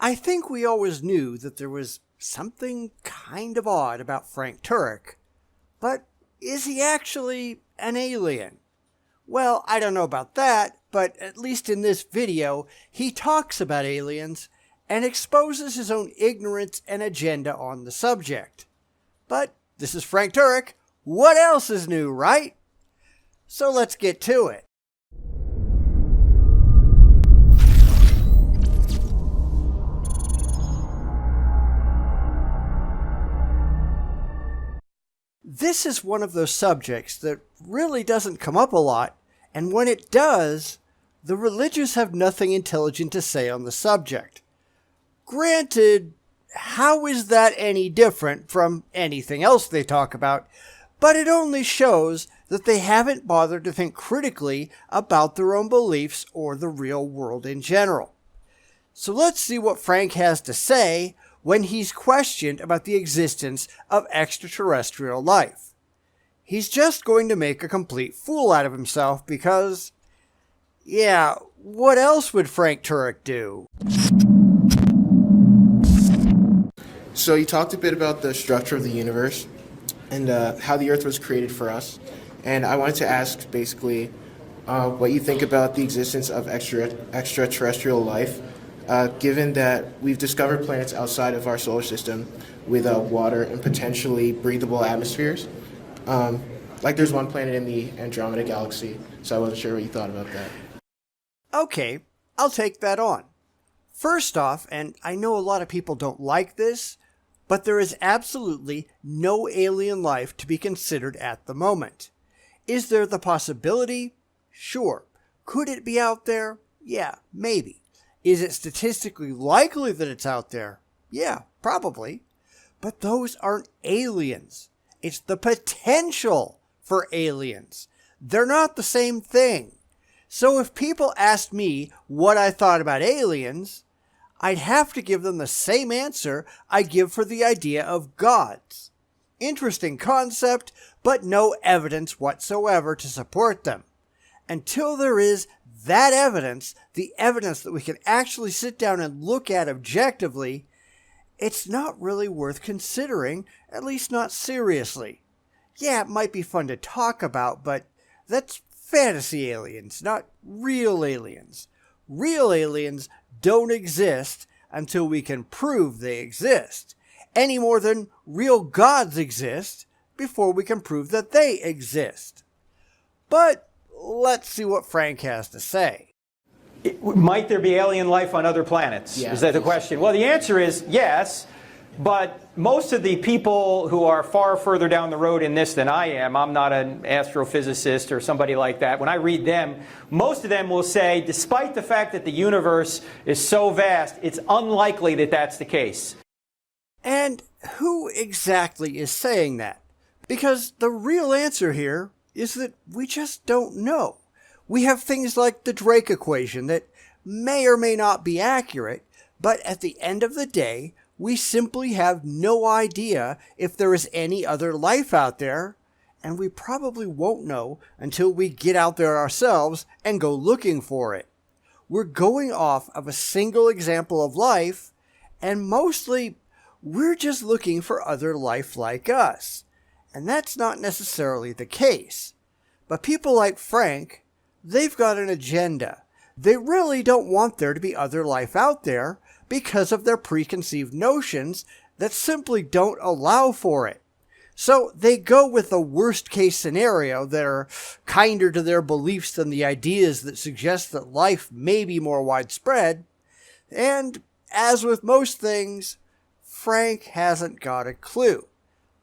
I think we always knew that there was something kind of odd about Frank Turek, but is he actually an alien? Well, I don't know about that, but at least in this video, he talks about aliens and exposes his own ignorance and agenda on the subject. But this is Frank Turek. What else is new, right? So let's get to it. This is one of those subjects that really doesn't come up a lot, and when it does, the religious have nothing intelligent to say on the subject. Granted, how is that any different from anything else they talk about? But it only shows that they haven't bothered to think critically about their own beliefs or the real world in general. So let's see what Frank has to say when he's questioned about the existence of extraterrestrial life. He's just going to make a complete fool out of himself because, yeah, what else would Frank Turek do? So you talked a bit about the structure of the universe and how the Earth was created for us. And I wanted to ask basically what you think about the existence of extraterrestrial life, given that we've discovered planets outside of our solar system with water and potentially breathable atmospheres. Like there's one planet in the Andromeda galaxy, so I wasn't sure what you thought about that. Okay, I'll take that on. First off, and I know a lot of people don't like this, but there is absolutely no alien life to be considered at the moment. Is there the possibility? Sure. Could it be out there? Yeah, maybe. Is it statistically likely that it's out there? Yeah, probably. But those aren't aliens. It's the potential for aliens. They're not the same thing. So if people asked me what I thought about aliens, I'd have to give them the same answer I give for the idea of gods. Interesting concept, but no evidence whatsoever to support them. Until there is that evidence, the evidence that we can actually sit down and look at objectively, it's not really worth considering, at least not seriously. Yeah, it might be fun to talk about, but that's fantasy aliens, not real aliens. Real aliens don't exist until we can prove they exist, any more than real gods exist before we can prove that they exist. But let's see what Frank has to say. Might there be alien life on other planets? Yeah. Is that the question? Well, the answer is yes, but most of the people who are far further down the road in this than I am, I'm not an astrophysicist or somebody like that, when I read them, most of them will say, despite the fact that the universe is so vast, it's unlikely that that's the case. And who exactly is saying that? Because the real answer here is that we just don't know. We have things like the Drake equation that may or may not be accurate, but at the end of the day, we simply have no idea if there is any other life out there, and we probably won't know until we get out there ourselves and go looking for it. We're going off of a single example of life, and mostly we're just looking for other life like us. And that's not necessarily the case. But people like Frank, they've got an agenda. They really don't want there to be other life out there because of their preconceived notions that simply don't allow for it. So they go with the worst case scenario that are kinder to their beliefs than the ideas that suggest that life may be more widespread. And as with most things, Frank hasn't got a clue.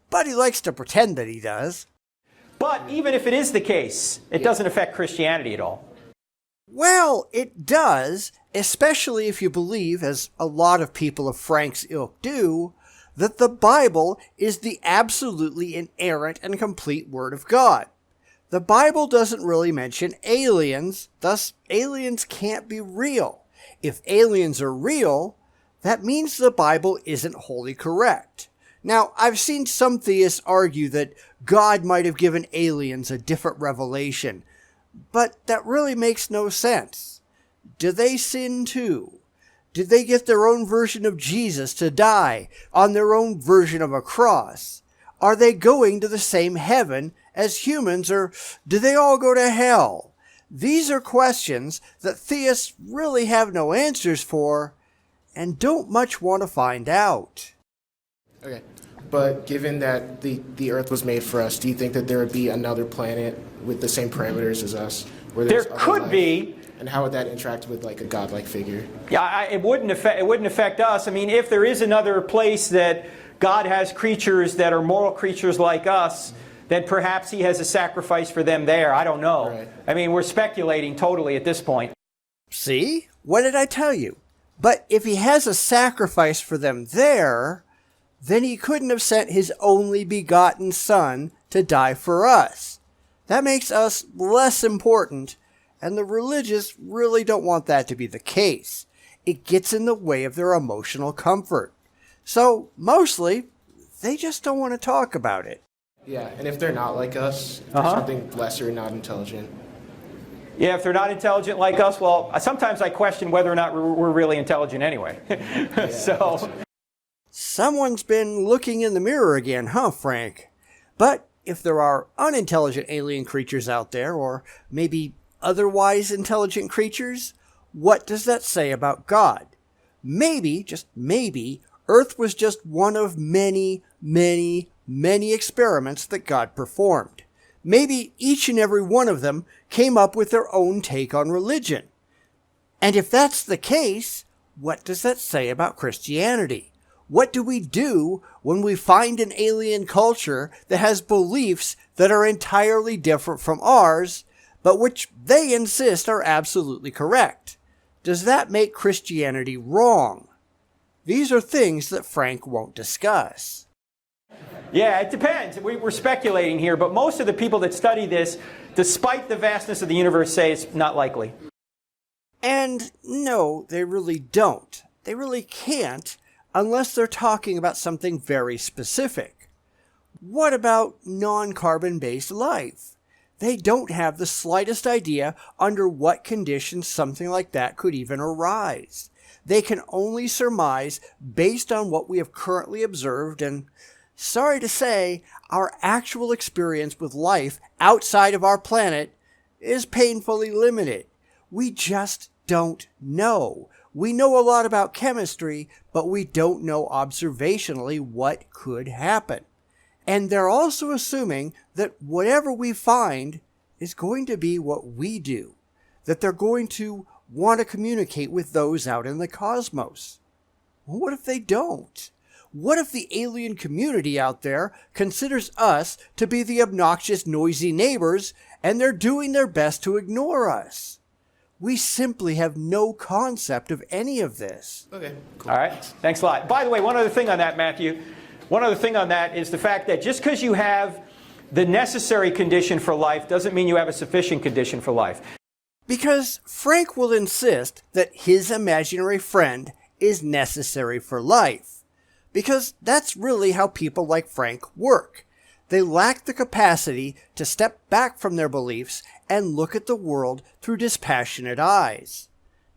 But he likes to pretend that he does. But even if it is the case, it doesn't affect Christianity at all. Well, it does, especially if you believe, as a lot of people of Frank's ilk do, that the Bible is the absolutely inerrant and complete Word of God. The Bible doesn't really mention aliens, thus aliens can't be real. If aliens are real, that means the Bible isn't wholly correct. Now, I've seen some theists argue that God might have given aliens a different revelation, but that really makes no sense. Do they sin too? Did they get their own version of Jesus to die on their own version of a cross? Are they going to the same heaven as humans, or do they all go to hell? These are questions that theists really have no answers for and don't much want to find out. Okay. But given that the Earth was made for us, do you think that there would be another planet with the same parameters as us? Where There there's other could life? be. And how would that interact with like a godlike figure? Yeah, it wouldn't affect us. I mean, if there is another place that God has creatures that are moral creatures like us, then perhaps he has a sacrifice for them there. I don't know. Right. I mean, we're speculating totally at this point. See? What did I tell you? But if he has a sacrifice for them there, then he couldn't have sent his only begotten Son to die for us. That makes us less important, and the religious really don't want that to be the case. It gets in the way of their emotional comfort. So, mostly, they just don't want to talk about it. Yeah, and if they're not like us, if they're something lesser and not intelligent. Yeah, if they're not intelligent like us, well, sometimes I question whether or not we're really intelligent anyway. So, Someone's been looking in the mirror again, huh, Frank? But if there are unintelligent alien creatures out there, or maybe otherwise intelligent creatures, what does that say about God? Maybe, just maybe, Earth was just one of many, many, many experiments that God performed. Maybe each and every one of them came up with their own take on religion. And if that's the case, what does that say about Christianity? What do we do when we find an alien culture that has beliefs that are entirely different from ours, but which they insist are absolutely correct? Does that make Christianity wrong? These are things that Frank won't discuss. yeah, it depends. We're speculating here, but most of the people that study this, despite the vastness of the universe, say it's not likely. And no, they really don't. They really can't unless they're talking about something very specific. What about non-carbon-based life? They don't have the slightest idea under what conditions something like that could even arise. They can only surmise based on what we have currently observed, and sorry to say, our actual experience with life outside of our planet is painfully limited. We just don't know. We know a lot about chemistry, but we don't know observationally what could happen. And they're also assuming that whatever we find is going to be what we do, that they're going to want to communicate with those out in the cosmos. Well, what if they don't? What if the alien community out there considers us to be the obnoxious, noisy neighbors, and they're doing their best to ignore us? We simply have no concept of any of this. Okay, cool. All right, thanks a lot. By the way, one other thing on that, Matthew. One other thing on that is the fact that just because you have the necessary condition for life doesn't mean you have a sufficient condition for life. Because Frank will insist that his imaginary friend is necessary for life. Because that's really how people like Frank work. They lack the capacity to step back from their beliefs and look at the world through dispassionate eyes.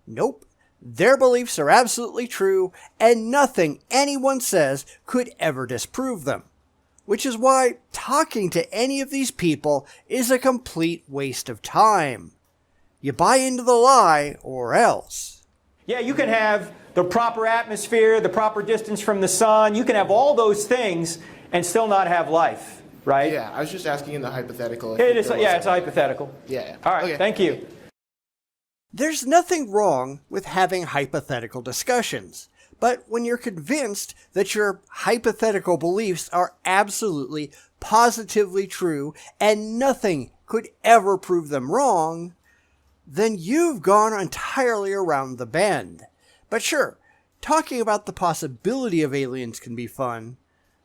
Nope. Their beliefs are absolutely true, and nothing anyone says could ever disprove them. Which is why talking to any of these people is a complete waste of time. You buy into the lie, or else. Yeah, you can have the proper atmosphere, the proper distance from the sun. You can have all those things and still not have life, right? Yeah, I was just asking in the hypothetical. It is. Yeah, it's a hypothetical. Yeah. All right, Okay. thank you. There's nothing wrong with having hypothetical discussions, but when you're convinced that your hypothetical beliefs are absolutely, positively true, and nothing could ever prove them wrong, then you've gone entirely around the bend. But sure, talking about the possibility of aliens can be fun,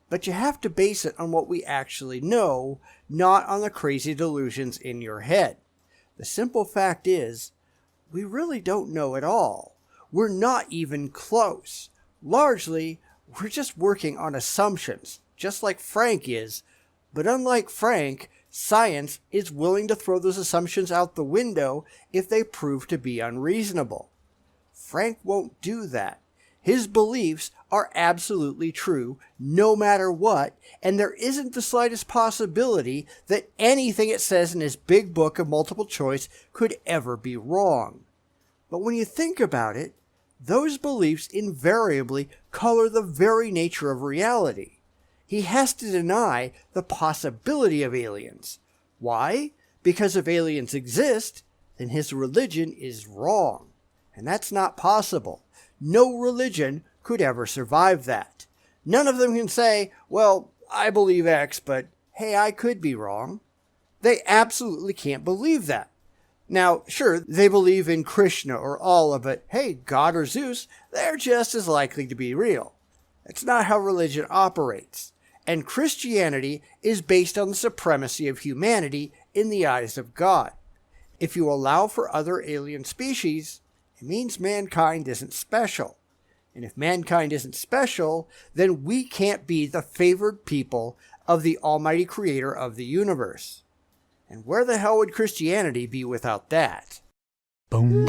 but you have to base it on what we actually know, not on the crazy delusions in your head. The simple fact is, we really don't know at all. We're not even close. Largely, we're just working on assumptions, just like Frank is. But unlike Frank, science is willing to throw those assumptions out the window if they prove to be unreasonable. Frank won't do that. His beliefs are absolutely true, no matter what, and there isn't the slightest possibility that anything it says in his big book of multiple choice could ever be wrong. But when you think about it, those beliefs invariably color the very nature of reality. He has to deny the possibility of aliens. Why? Because if aliens exist, then his religion is wrong. And that's not possible. No religion could ever survive that. None of them can say, well, I believe X, but hey, I could be wrong. They absolutely can't believe that. Now, sure, they believe in Krishna or Allah, but hey, God or Zeus, they're just as likely to be real. That's not how religion operates. And Christianity is based on the supremacy of humanity in the eyes of God. If you allow for other alien species, it means mankind isn't special. And if mankind isn't special, then we can't be the favored people of the Almighty Creator of the universe. And where the hell would Christianity be without that? Bum